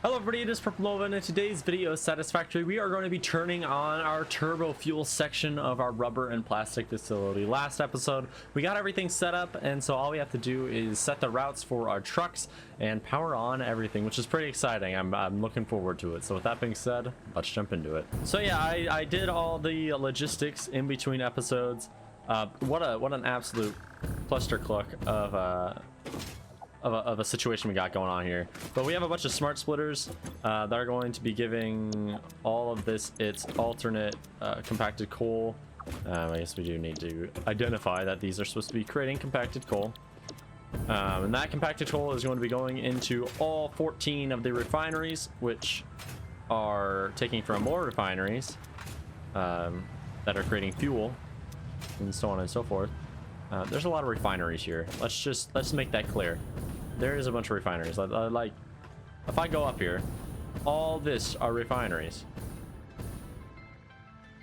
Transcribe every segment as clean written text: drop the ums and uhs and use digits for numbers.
Hello everybody, it is Purple, and in today's video, Satisfactory, we are going to be turning on our turbo fuel section of our rubber and plastic facility. Last episode, we got everything set up, and so all we have to do is set the routes for our trucks and power on everything, which is pretty exciting. I'm looking forward to it. So with that being said, let's jump into it. So yeah, I did all the logistics in between episodes. What an absolute clustercluck of a situation we got going on here. But we have a bunch of smart splitters that are going to be giving all of this its alternate compacted coal. I guess we do need to identify that these are supposed to be creating compacted coal, and that compacted coal is going to be going into all 14 of the refineries, which are taking from more refineries that are creating fuel, and so on and so forth. There's a lot of refineries here. Let's make that clear. There is a bunch of refineries. Like, if I go up here, all this are refineries.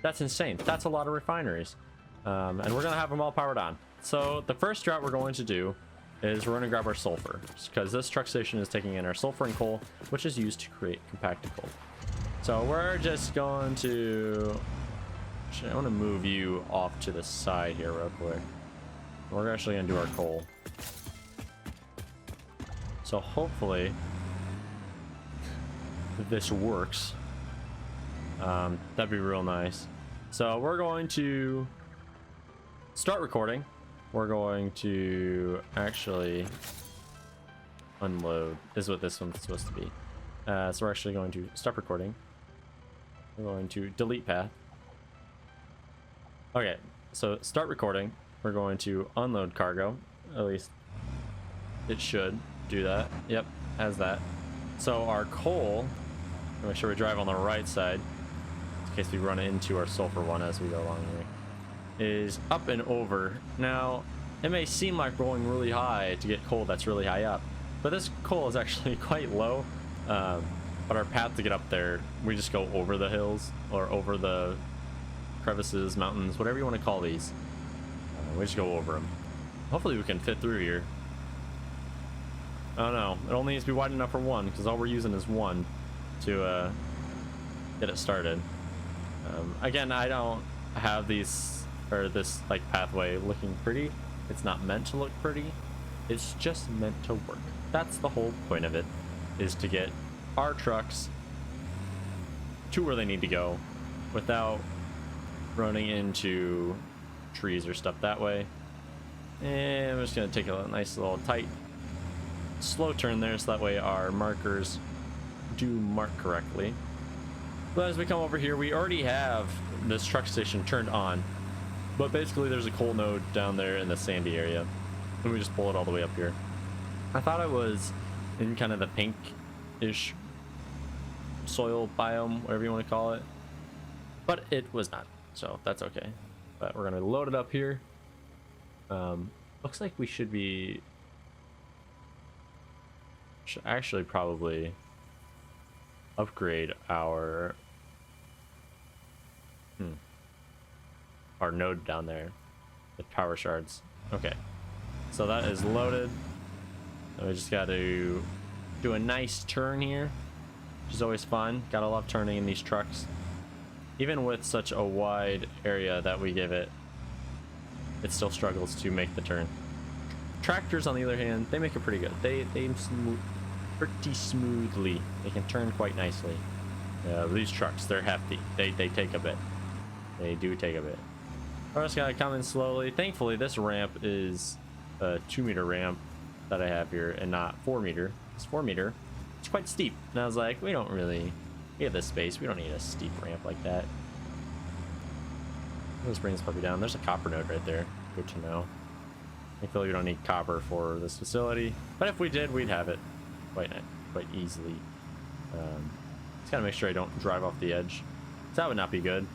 That's insane. That's a lot of refineries. And we're gonna have them all powered on. So the first route we're going to do is we're gonna grab our sulfur, because this truck station is taking in our sulfur and coal, which is used to create compacted coal. So we're just going to... Actually, I want to move you off to the side here real quick. We're actually gonna do our coal. So hopefully this works. That'd be real nice. So we're going to start recording. We're going to actually unload, is what this one's supposed to be. So we're actually going to stop recording. We're going to delete path. Okay, so start recording. We're going to unload cargo. At least it should do that. Yep, has that. So our coal, make sure we drive on the right side in case we run into our sulfur one as we go along here, is up and over. Now, it may seem like going really high to get coal that's really high up, but this coal is actually quite low. But our path to get up there, we just go over the hills or over the crevices, mountains, whatever you want to call these. We just go over them. Hopefully we can fit through here. I don't know. It only needs to be wide enough for one, because all we're using is one to get it started. Again, I don't have these, or this like pathway looking pretty. It's not meant to look pretty. It's just meant to work. That's the whole point of it, is to get our trucks to where they need to go without running into trees or stuff that way. And I'm just gonna take a nice little tight slow turn there, so that way our markers do mark correctly. But as we come over here, we already have this truck station turned on, but basically there's a coal node down there in the sandy area, and we just pull it all the way up here. I thought it was in kind of the pink-ish soil biome, whatever you want to call it, but it was not, so that's okay. But we're gonna load it up here. Looks like we should actually probably upgrade our node down there with power shards. Okay, so that is loaded. So we just got to do a nice turn here, which is always fun. Gotta love turning in these trucks. Even with such a wide area that we give it, it still struggles to make the turn. Tractors, on the other hand, they make it pretty good. They pretty smoothly. They can turn quite nicely. These trucks, they're hefty. They take a bit. They do take a bit. I just gotta come in slowly. Thankfully, this ramp is a 2-meter ramp that I have here, and not 4-meter. It's 4-meter. It's quite steep. And I was like, we have this space. We don't need a steep ramp like that. Let's bring this puppy down. There's a copper node right there. Good to know. Thankfully, we don't need copper for this facility, but if we did, we'd have it quite easily. Just gotta make sure I don't drive off the edge. So that would not be good.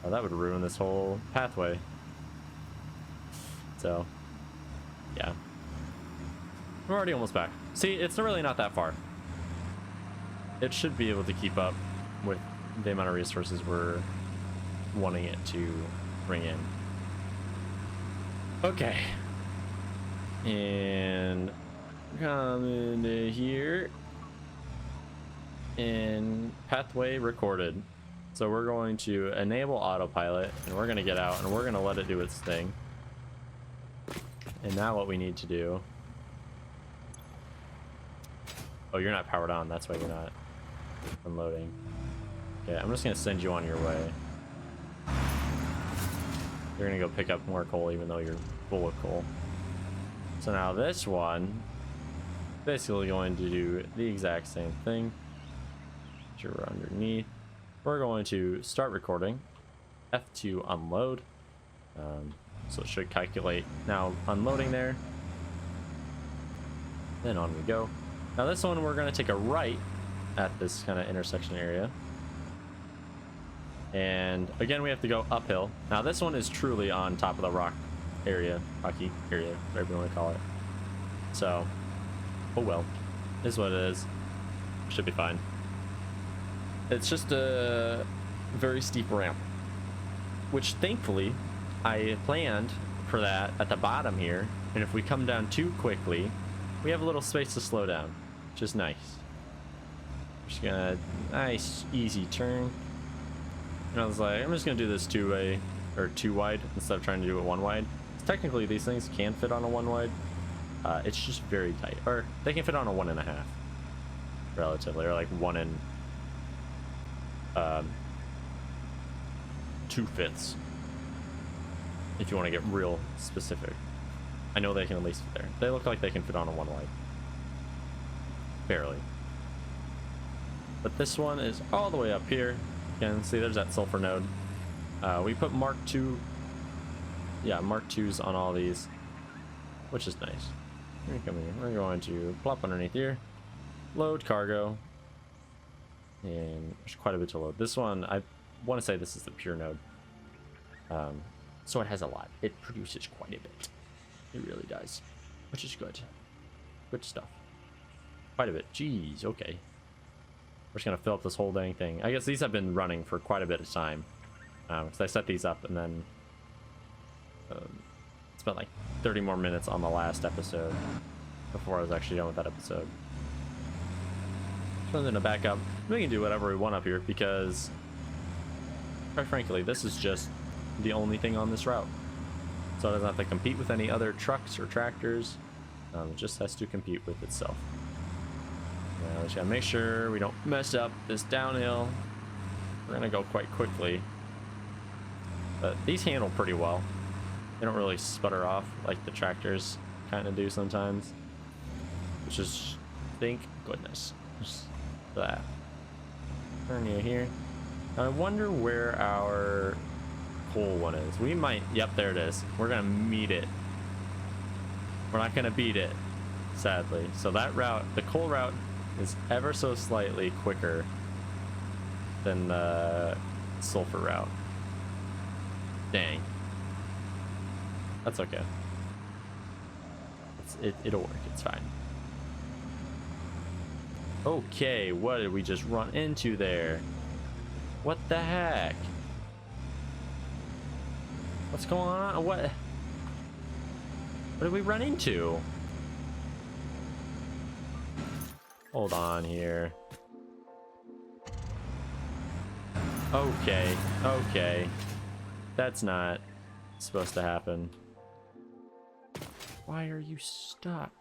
That would ruin this whole pathway. So, yeah. We're already almost back. See, it's really not that far. It should be able to keep up with the amount of resources we're wanting it to bring in. Okay. And come into here. in pathway recorded. So we're going to enable autopilot, and we're going to get out, and we're going to let it do its thing. And now what we need to do... Oh, you're not powered on. That's why you're not unloading. Okay, I'm just going to send you on your way. You're going to go pick up more coal even though you're full of coal. So now this one, basically going to do the exact same thing. We're underneath. We're going to start recording. F2 unload. So it should calculate now unloading there. Then on we go. Now this one we're going to take a right at this kind of intersection area. And again we have to go uphill. Now this one is truly on top of the rocky area, whatever you want to call it. So, oh well, is what it is. Should be fine. It's just a very steep ramp, which thankfully I planned for that at the bottom here. And if we come down too quickly, we have a little space to slow down, which is nice. Just gonna nice easy turn. And I was like, I'm just gonna do this two-way or two wide instead of trying to do it one wide. Technically, these things can fit on a one wide. It's just very tight, or they can fit on a 1.5, relatively, or like 1 and 2/5, if you want to get real specific. I know they can at least fit there. They look like they can fit on a one wide, barely. But this one is all the way up here. You can see there's that sulfur node. We put Mark II. Yeah, Mark IIs on all these, which is nice. Here, come here. We're going to plop underneath here, load cargo, and there's quite a bit to load. This one, I want to say this is the pure node, so it has a lot. It produces quite a bit. It really does, which is good. Good stuff. Quite a bit. Jeez. Okay. We're just gonna fill up this whole dang thing. I guess these have been running for quite a bit of time, because I set these up and then. Spent like 30 more minutes on the last episode before I was actually done with that episode. So I'm gonna back up. We can do whatever we want up here because, quite frankly, this is just the only thing on this route. So it doesn't have to compete with any other trucks or tractors. It just has to compete with itself. Now, just gotta make sure we don't mess up this downhill. We're gonna go quite quickly, but these handle pretty well. They don't really sputter off like the tractors kind of do sometimes, which is, thank goodness for that. Turn you here. Now I wonder where our coal one is. We might, yep, there it is. We're gonna meet it. We're not gonna beat it, sadly. So that route, the coal route, is ever so slightly quicker than the sulfur route. Dang. That's okay. It'll work. It's fine. Okay, what did we just run into there? What the heck? What's going on? What did we run into? Hold on here. Okay, okay. That's not supposed to happen. Why are you stuck?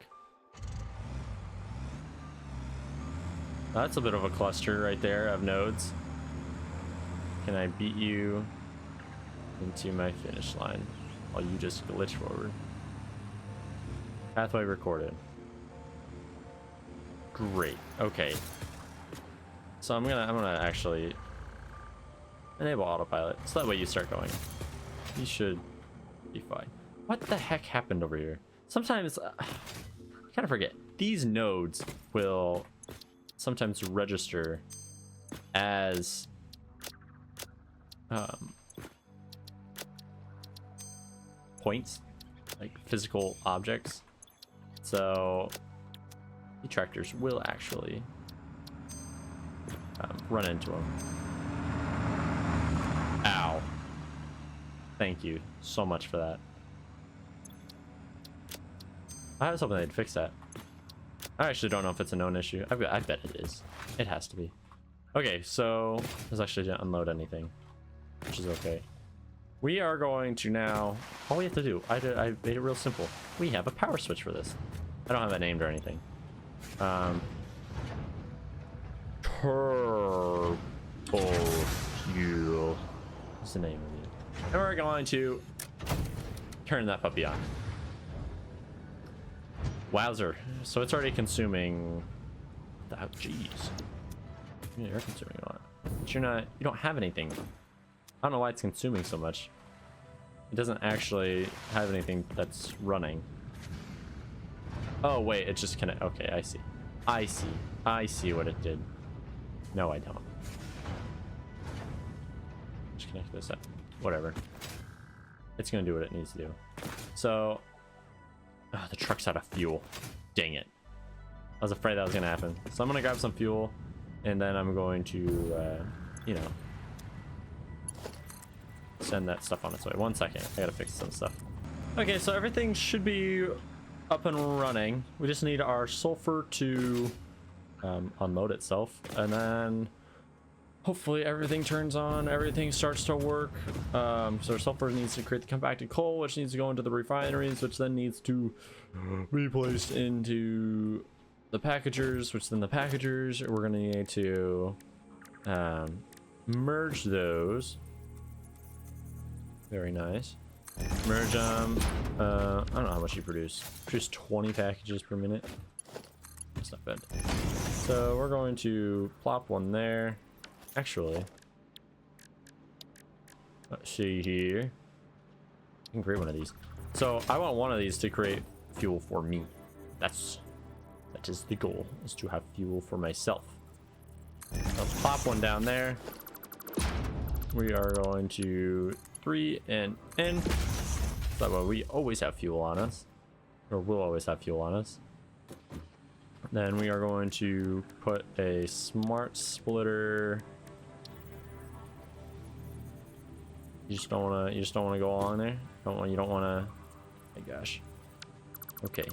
That's a bit of a cluster right there of nodes. Can I beat you into my finish line while you just glitch forward? Pathway recorded. Great. Okay. So I'm gonna actually enable autopilot so that way you start going. You should be fine. What the heck happened over here? Sometimes I kind of forget. These nodes will sometimes register as points, like physical objects. So the tractors will actually run into them. Ow. Thank you so much for that. I was hoping they'd fix that. I actually don't know if it's a known issue. I bet it is. It has to be. Okay, so this actually didn't unload anything, which is okay. We are going to now, all we have to do, I made it real simple. We have a power switch for this. I don't have it named or anything. Turbo fuel. What's the name of it? And we're going to turn that puppy on. Wowzer. So it's already consuming. Oh, jeez. Yeah, you're consuming a lot. But you don't have anything. I don't know why it's consuming so much. It doesn't actually have anything that's running. Oh, wait, it just connect. Okay, I see. I see what it did. No, I don't. Just connect this up. Whatever. It's gonna do what it needs to do. So, oh, the truck's out of fuel. Dang it. I was afraid that was gonna happen. So I'm gonna grab some fuel, and then I'm going to, you know, send that stuff on its way. 1 second. I gotta fix some stuff. Okay, so everything should be up and running. We just need our sulfur to unload itself, and then hopefully everything turns on, everything starts to work. So our sulfur needs to create the compacted coal, which needs to go into the refineries, which then needs to be placed into the packagers, which then the packagers, we're gonna need to merge those. Very nice. Merge them. I don't know how much you produce. Produce 20 packages per minute. That's not bad. So we're going to plop one there. Actually, let's see here. I can create one of these. So I want one of these to create fuel for me. That is the goal, is to have fuel for myself. I'll plop one down there. We are going to 3 and N. That way we always have fuel on us, or we'll always have fuel on us. Then we are going to put a smart splitter. You just don't want to go on there. You don't want to. My gosh. Okay.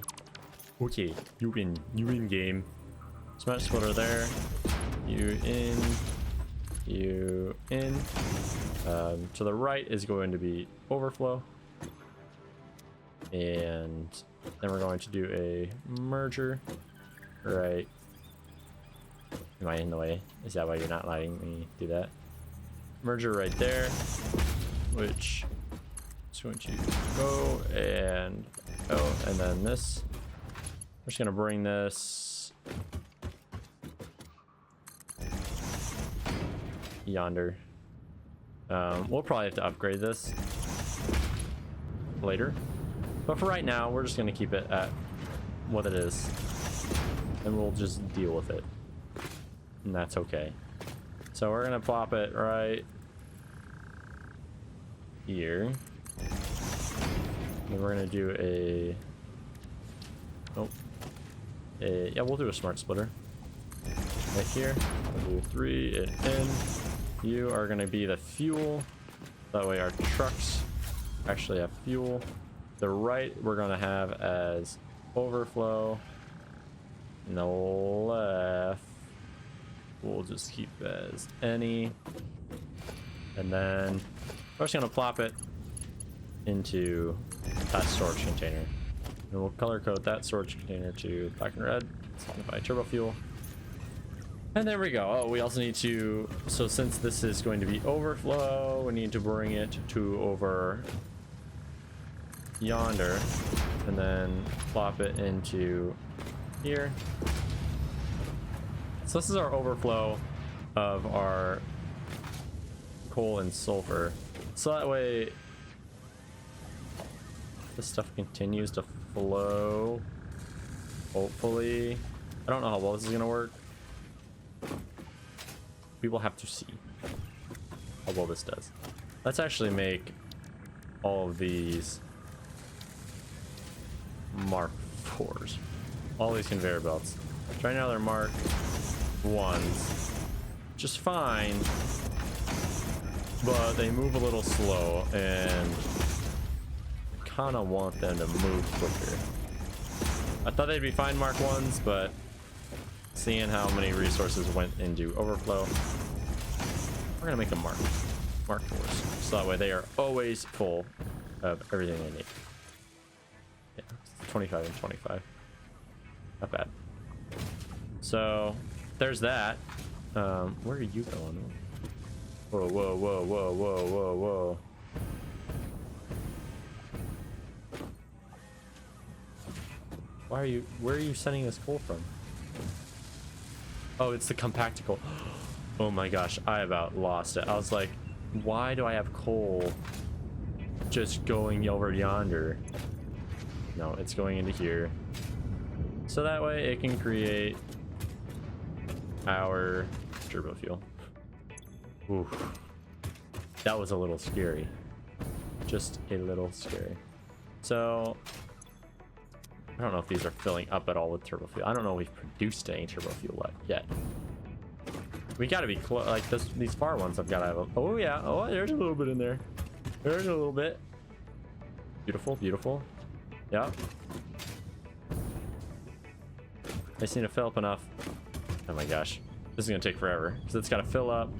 You win game. Smart splitter there. You in. To the right is going to be overflow, and then we're going to do a merger. Right. Am I in the way? Is that why you're not letting me do that? Merger right there, which is going to go and go, and then this. We're just gonna bring this yonder. We'll probably have to upgrade this later, but for right now, we're just gonna keep it at what it is, and we'll just deal with it, and that's okay. So we're gonna plop it right here, and we're gonna do a yeah, we'll do a smart splitter right here. We'll do 3 and N. You are gonna be the fuel, that way our trucks actually have fuel. The right we're gonna have as overflow, and the left we'll just keep as any, and then we're just gonna plop it into that storage container, and we'll color code that storage container to black and red, signify turbo fuel. And there we go. Oh, we also need to, so since this is going to be overflow, we need to bring it to over yonder, and then plop it into here. So this is our overflow of our coal and sulfur. So that way this stuff continues to flow. Hopefully. I don't know how well this is gonna work. We will have to see how well this does. Let's actually make all of these Mark 4s. All these conveyor belts. Right now they're Mark 1s. Just fine. But they move a little slow, and I kind of want them to move quicker. I thought they'd be fine Mark 1s, but seeing how many resources went into overflow. We're gonna make them marked doors, so that way they are always full of everything they need. Yeah, 25 and 25. Not bad. So there's that. Where are you going? Whoa, whoa, whoa, whoa, whoa, whoa, whoa. Where are you sending this coal from? Oh, it's the compacticle. Oh my gosh, I about lost it. I was like, why do I have coal just going over yonder? No, it's going into here. So that way it can create our turbo fuel. Ooh, that was a little scary. Just a little scary. So I don't know if these are filling up at all with turbo fuel. I don't know if we've produced any turbo fuel yet. We gotta be close. Like these far ones I've got to have a, oh yeah, oh there's a little bit in there. There's a little bit. Beautiful, beautiful. Yeah. I just need to fill up enough. Oh my gosh, this is gonna take forever because it's got to fill up.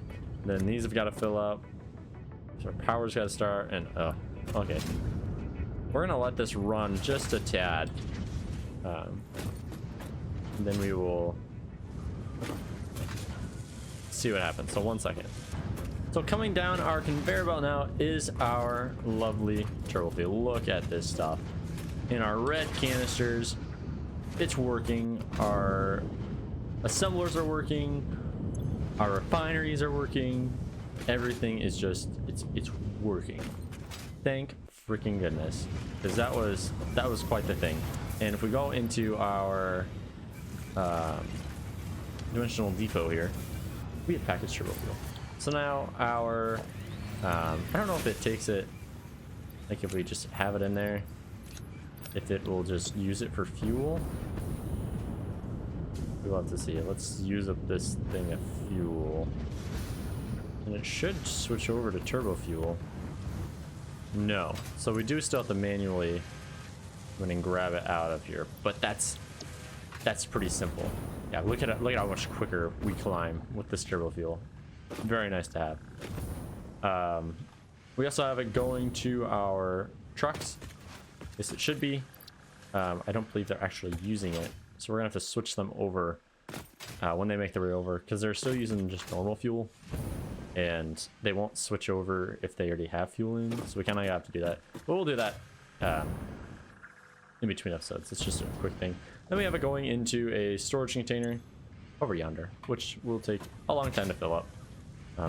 Then these have got to fill up. So our power's got to start, and okay. We're gonna let this run just a tad. And then we will see what happens. So 1 second. So coming down our conveyor belt now is our lovely turbo fuel. Look at this stuff. In our red canisters, it's working. Our assemblers are working. Our refineries are working. Everything is just it's working. Thank freaking goodness, because that was quite the thing. And if we go into our dimensional depot here, we have packaged turbo fuel. So now our I don't know if it takes it, like if we just have it in there, if it will just use it for fuel. We'll have to see. Let's use up this thing of fuel, and it should switch over to turbo fuel. No, so we do still have to manually go and grab it out of here, but that's pretty simple. Yeah, look at how much quicker we climb with this turbo fuel. Very nice to have. We also have it going to our trucks. Yes, it should be. I don't believe they're actually using it, so we're gonna have to switch them over when they make their way over, because they're still using just normal fuel, and they won't switch over if they already have fuel in. So we kind of have to do that. But we'll do that in between episodes. It's just a quick thing. Then we have it going into a storage container over yonder, which will take a long time to fill up.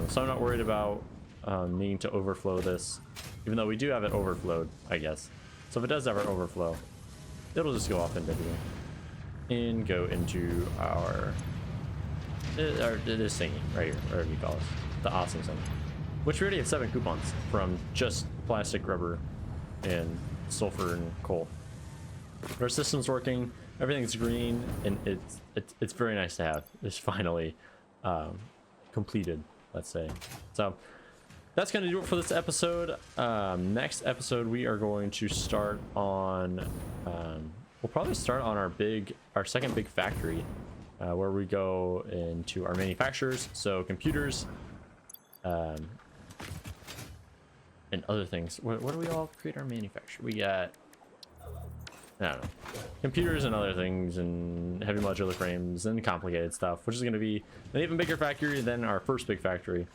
So I'm not worried about needing to overflow this, even though we do have it overflowed, I guess. So if it does ever overflow, it'll just go off into here and go into our this thingy right here, whatever you call it, the awesome thing, which we already have 7 coupons from just plastic, rubber, and sulfur and coal. Our system's working, everything's green, and it's very nice to have. It's finally completed, let's say. So that's going to do it for this episode. Next episode, we are going to start on we'll probably start on our second big factory, where we go into our manufacturers, so computers and other things. What do we all create our manufacturer? We got, I don't know, computers and other things, and heavy modular frames and complicated stuff, which is going to be an even bigger factory than our first big factory.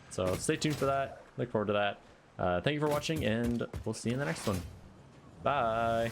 So stay tuned for that. Look forward to that. Thank you for watching, and we'll see you in the next one. Bye.